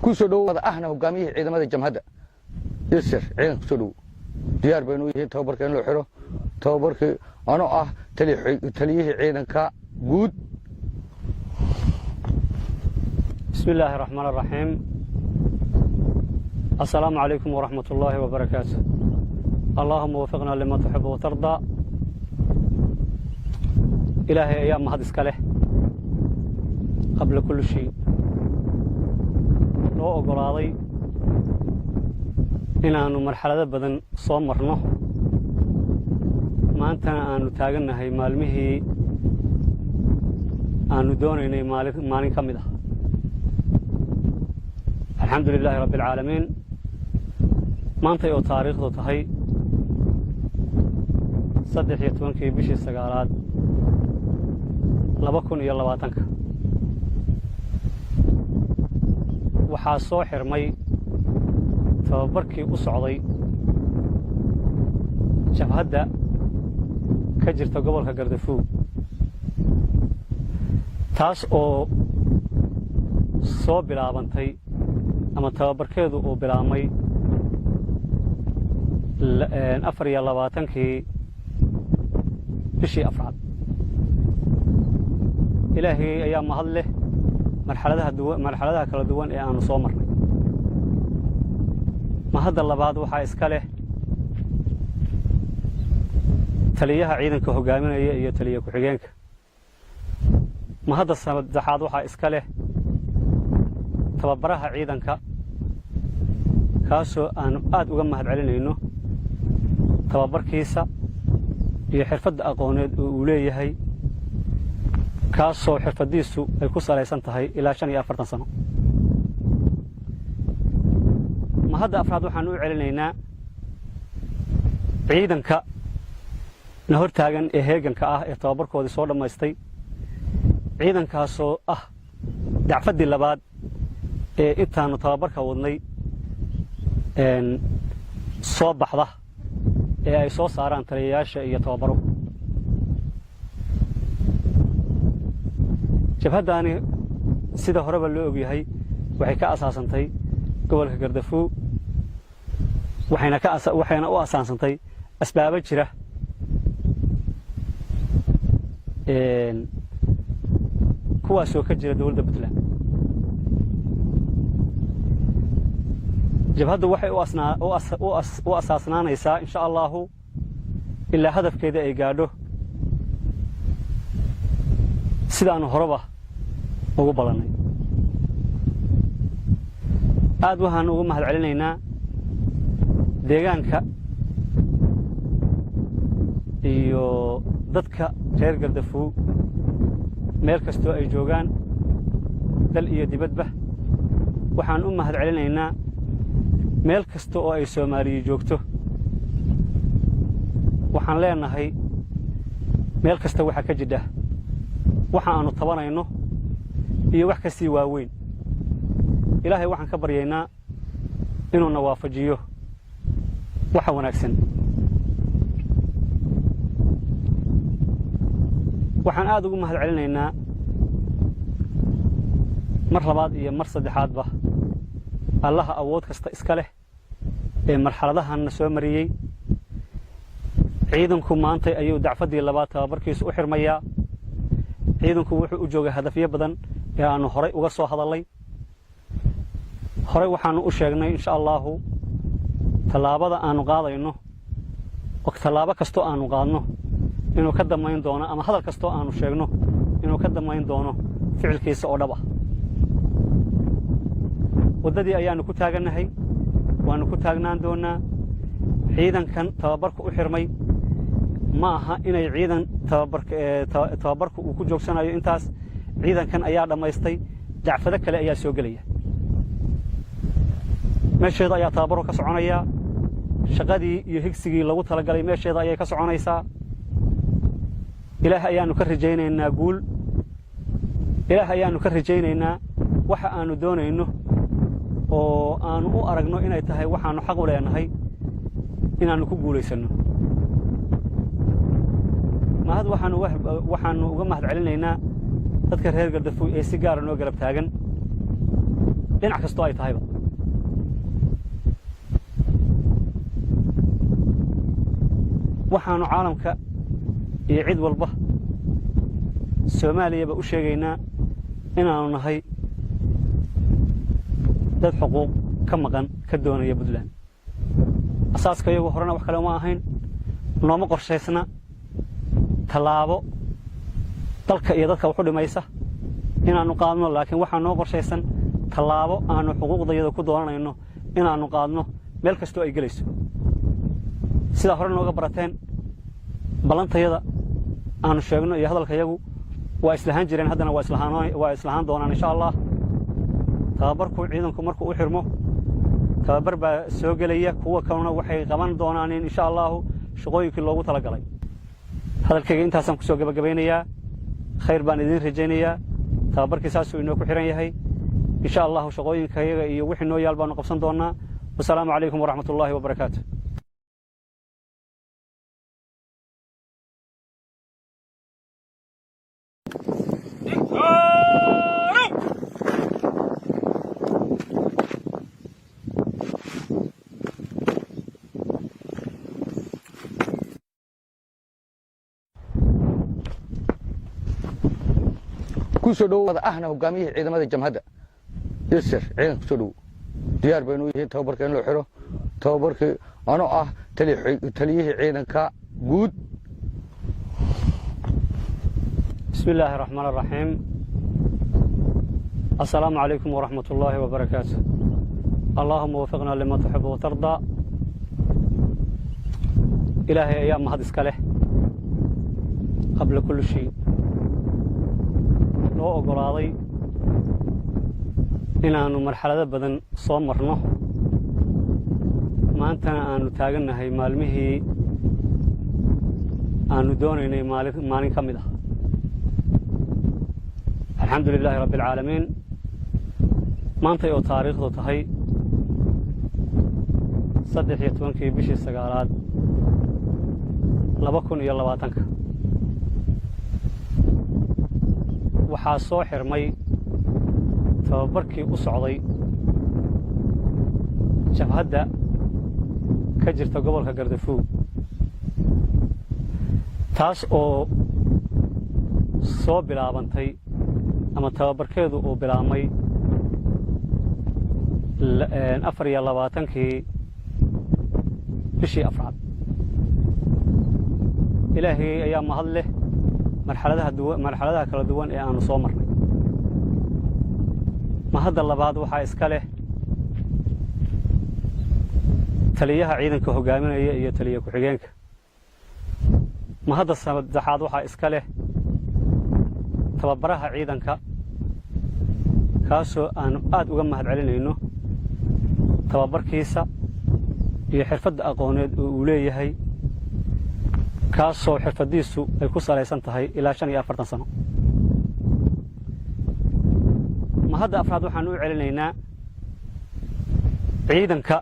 ku soo dhawaada ahna hogaamiyihii ciidamada jamhadda yasir ciidanka ku soo dhawo diyaar baynu yihiin tababarka in loo xiro tababarkii anoo ah taliyihii ciidanka guud. بسم الله الرحمن الرحيم السلام عليكم ورحمة الله وبركاته اللهم وفقنا لما تحب وترضى إلهي أيام ما هدسك له قبل كل شيء لو أقراضي إن أنه مرحلة بدن صومرنا ما أنت أنه تاجنا هي مالمه أنه دوني مالين كمده الحمد لله رب العالمين ما أنت يو تاريخ ذو تهي صدح يتونكي بشي السقارات لبكون يلا واتنك وحاسو حرمي تبركي أسعضي جبهدة كجرت قبلها قردفو تاس أو صوب بلابنتي ama tababarkeedu uu bilaabmay 24 bishii afraad ilaahay ayaa mahad leh marxaladaha kala duwan ee aanu soo marnay mahadda labaad waxaa iska leh taliyaha ciidanka hogaaminaya iyo taliye ku-xigeenka mahadda saddexaad waxaa iska leh tababaraha ciidanka kaasoo aanu aad uga mahad celinayno tababarkiisa iyo xirfadda aqooneed oo uu leeyahay kaasoo xirfadiisu ay ku salaysan tahay ilaa 45 sano mahadda afraad waxaan u celinaynaa ciidanka na hortaagan ee heeganka ah ee tababarkoodii soo dhammaystay ciidankaasoo ah dacfaddii labaad ee intaanu tababarka wadnay soo baxda ee ay soo saaraan taliyayaasha iyo tababaro jabhaddaani sida horeba loo ogyahay waxay ka asaasantay gobolka Gardafuw waxayna u asaasantay asbaabo jira kuwaasoo ka jira dowladda Puntland jabhaddu waxay u asaasnaanaysaa insha Allahu ilaa hadafkeeda ay gaadho sidaanu horeba ugu ballanay aad waxaan ugu mahad celinaynaa deegaanka iyo dadka reer Gardafuw meel kastoo ay joogaan dal iyo dibadba waxaan u mahad celinaynaa meel kasta oo ay Soomaaliya joogto waxaan leenahay meel kasta waxa ka jidha waxa aanu tabanayno iyo wax ka sii waaweyn ilaahay waxaan ka baryaynaa inuu na waafajiyo waxa wanaagsan waxaan aad ugu mahad celinaynaa mar labaad iyo mar saddexaadba allaha awood kasta iska leh ee marxaladahan soo mariyay ciidanku maanta ayuu dacfaddii labaad tababarkiisu u xirmayaa ciidanku wuxuu u joogay hadafyo badan ee aanu horay uga soo hadalay horay waxaanu u sheegnay insha Allahu talaabada aanu qaadayno oo talaabo kasto aanu qaadno inuu ka damayn doono ama hadal kasto aanu sheegno inuu ka damayn doono ficilkiisa oo dhab ah wadadii ayaanu ku taaganahay waanu ku taagnaan doonaa ciidankan tababarku u xirmay ma aha inay ciidan tababarku uu ku joogsanayo intaas ciidankan ayaa dhamaystay dacfado kale ayaa soo galaya meesheeda ayaa tababarku ka soconaya shaqadii iyo higsigii lagu talagalay meesheeda ayay ka soconaysaa ilaah ayaanu ka rajaynaynaa guul ilaah ayaanu ka rajaynaynaa waxa aanu doonayno oo aanu u aragno inay tahay waxaanu xaq u leenahay inaanu ku guuleysano mahad waxaanu uga mahad celinaynaa dadka reer Gardafuw ee si gaar ah noo garab taagan dhinac kastoo ay tahayba waxaanu caalamka iyo cid walba soomaaliyaba u sheegaynaa inaanu nahay dad xuquuq ka maqan ka doonaya puntland asaaska iyagu horena wax kale uma ahayn nooma qorshaysna tallaabo dalka iyo dadka wax u dhimaysa inaannu qaadno laakiin waxaa noo qorshaysan tallaabo aanu xuquuqdayada ku doonanayno inaannu qaadno meel kastoo ay gelayso sidaa hore nooga barateen ballantayada aanu sheegno iyo hadalkayagu waa islahaan jireen haddana waa islahaan doonaan insha allah tababarku ciidanku markuu u xirmo tababar baa soo gelaya kuwa kalena waxay qaban doonaan insha allahu shaqooyinkii loogu talagalay hadalkayga intaasaan ku soo gabagabaynayaa khayr baan idiin rajaynayaa tababarkii saasuu inoo ku xihan yahay insha allahu shaqooyinkayaga iyo wixii noo yaal baanu qabsan doonnaa wasalaamu calaykum waraxmat ullaahi wabarakaatu kusoo dhawaada ahna hogaamiyihii ciidamada jamhadda yasir ciidanka kusoo dhow diyaar baynu yihiin tababarka in loo xiro tababarkii anoo ah taliyihii ciidanka guud بسم الله الرحمن الرحيم السلام عليكم ورحمة الله وبركاته اللهم وفقنا لما تحب وترضى إلهي أيام مهد إسكاله قبل كل شيء لو أقراضي إن أنه مرحلة بدن صومرنا ما أنتنا أنه تاقلنا هاي مالمه أنه دونيني مالين كمده الحمد لله رب العالمين ما أنت يو تاريخ ذو تهي صدح يتوانكي بشي السقارات لبكون يلا واتنك وحاسو حرمي تبركي أسعضي جبهدة كجرت قبل كقردفو تاس أو صوب بلابنتي ama tababarkeedu uu bilaabmay 24 bishii afraad ilaahay ayaa mahad leh marxaladaha kala duwan ee aanu soo marnay mahadda labaad waxaa iska leh taliyaha ciidanka hogaaminaya iyo taliya ku-xigeenka mahadda saddexaad waxaa iska leh tababaraha ciidanka kaasoo aanu aad uga mahad celinayno tababarkiisa iyo xirfadda aqooneed oo uu leeyahay kaasoo xirfadiisu ay ku salaysan tahay ilaa 45 sano mahadda afraad waxaan u celinaynaa ciidanka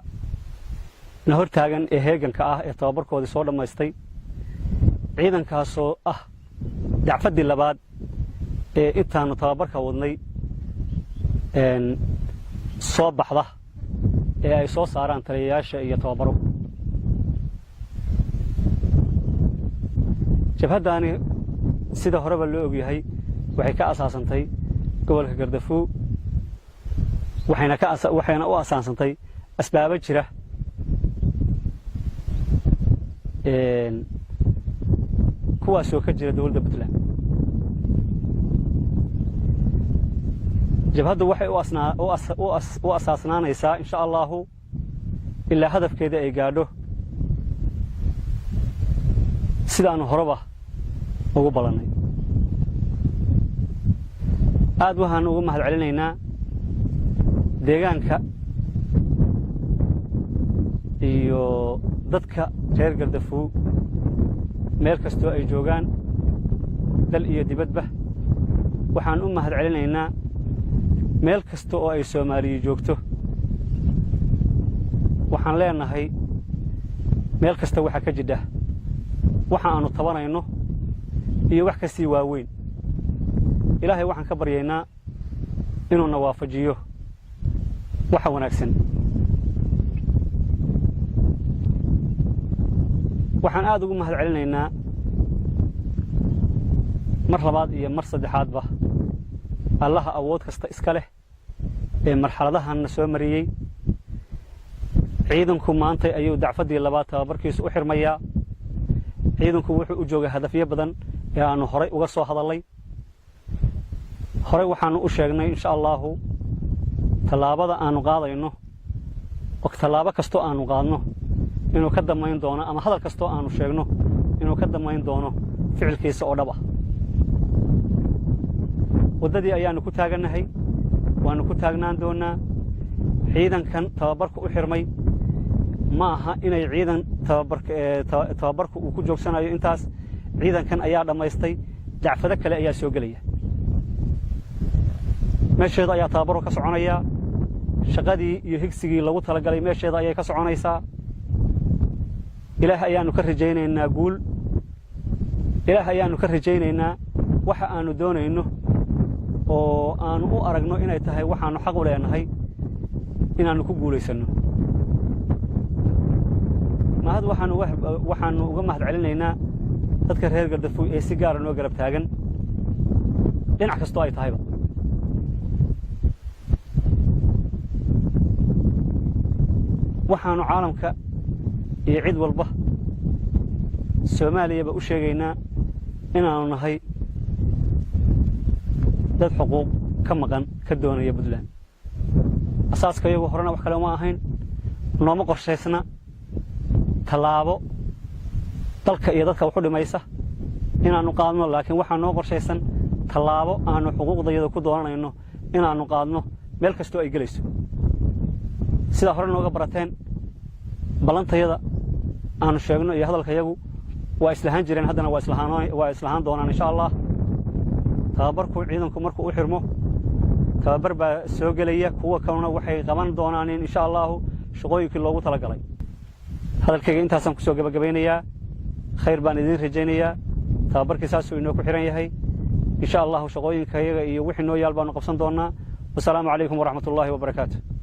na hortaagan ee heeganka ah ee tababarkoodii soo dhammaystay ciidankaasoo ah dacfaddii labaad ee intaanu tababarka wadnay soo baxda ee ay soo saaraan taliyayaasha iyo tababaro jabhaddaani sida horeba loo ogyahay waxay ka asaasantay gobolka Gardafuw waxayna u asaasantay asbaabo jira kuwaasoo ka jira dowladda Puntland jabhaddu waxay u asaasnaanaysaa insha allahu ilaa hadafkeeda ay gaadho sidaanu horeba ugu balannay aad waxaan ugu mahad celinaynaa deegaanka iyo dadka reer Gardafuw meel kastoo ay joogaan dal iyo dibadba waxaan u mahad celinaynaa meel kasta oo ay Soomaaliya joogto waxaan leenahay meel kasta waxa ka jidha waxa aanu tabanayno iyo wax ka sii waaweyn ilaahay waxaan ka baryaynaa inuu na waafajiyo waxa wanaagsan waxaan aad ugu mahad celinaynaa mar labaad iyo mar saddexaadba allaha awood kasta iska leh ee marxaladahan soo mariyay ciidanku maanta ayuu dacfadii labaad tababarkiisu u xirmayaa ciidanku wuxuu u joogay hadafyo badan ee aanu horay uga soo hadalay horay waxaanu u sheegnay insha Allahu talaabada aanu qaadayno oo talaabo kasto aanu qaadno inuu ka damayn doono ama hadal kasto aanu sheegno inuu ka damayn doono ficilkiisa oo dhab ah wadadii ayaanu ku taaganahay waanu ku taagnaan doonaa ciidankan tababarku u xirmay ma aha inay ciidan tababarku uu ku joogsanayo intaas ciidankan ayaa dhamaystay dacfado kale ayaa soo galaya meesheeda ayaa tababarku ka soconaya shaqadii iyo higsigii lagu talagalay meesheeda ayay ka soconaysaa ilaah ayaanu ka rajaynaynaa guul ilaah ayaanu ka rajaynaynaa waxa aanu doonayno oo aanu u aragno inay tahay waxaanu xaq u leenahay inaanu ku guuleysano mahad waxaanu uga mahad celinaynaa dadka reer Gardafuuy ee si gaar ah noo garab taagan dhinac kasto ay tahayba waxaanu caalamka iyo cid walba Soomaaliya u sheegaynaa inaanu nahay dad xuquuq ka maqan ka doonaya Puntland asaaska iyagu horena wax kale ma ahayn nooma qorshaysna talaabo dalka iyo dadka wuxuu dhimaysa inaanu qaadno laakiin waxa noo qorshaysan talaabo aanu xuquuqdayada ku doonayno inaanu qaadno meel kasto ay galayso sida hore nooga barateen balantayada aanu sheegno iyo hadalkayagu waa islahaan jireen haddana waa islahaan doonaan insha Allah tababarku ciidanku markuu u xirmo tababar baa soo galaya kuwa kalena waxay qaban doonaan insha Allah shaqooyinkii loogu tala galay hadalkayga intaasaan ku soo gabagabeynayaa khayr baan idin rajaynayaa tababarkii saas uu inoo ku xiran yahay insha Allah shaqooyinkayaga iyo wixii noo yaal baanu qabsan doonaa wassalaamu calaykum waraxmatullaahi wabarakaatuh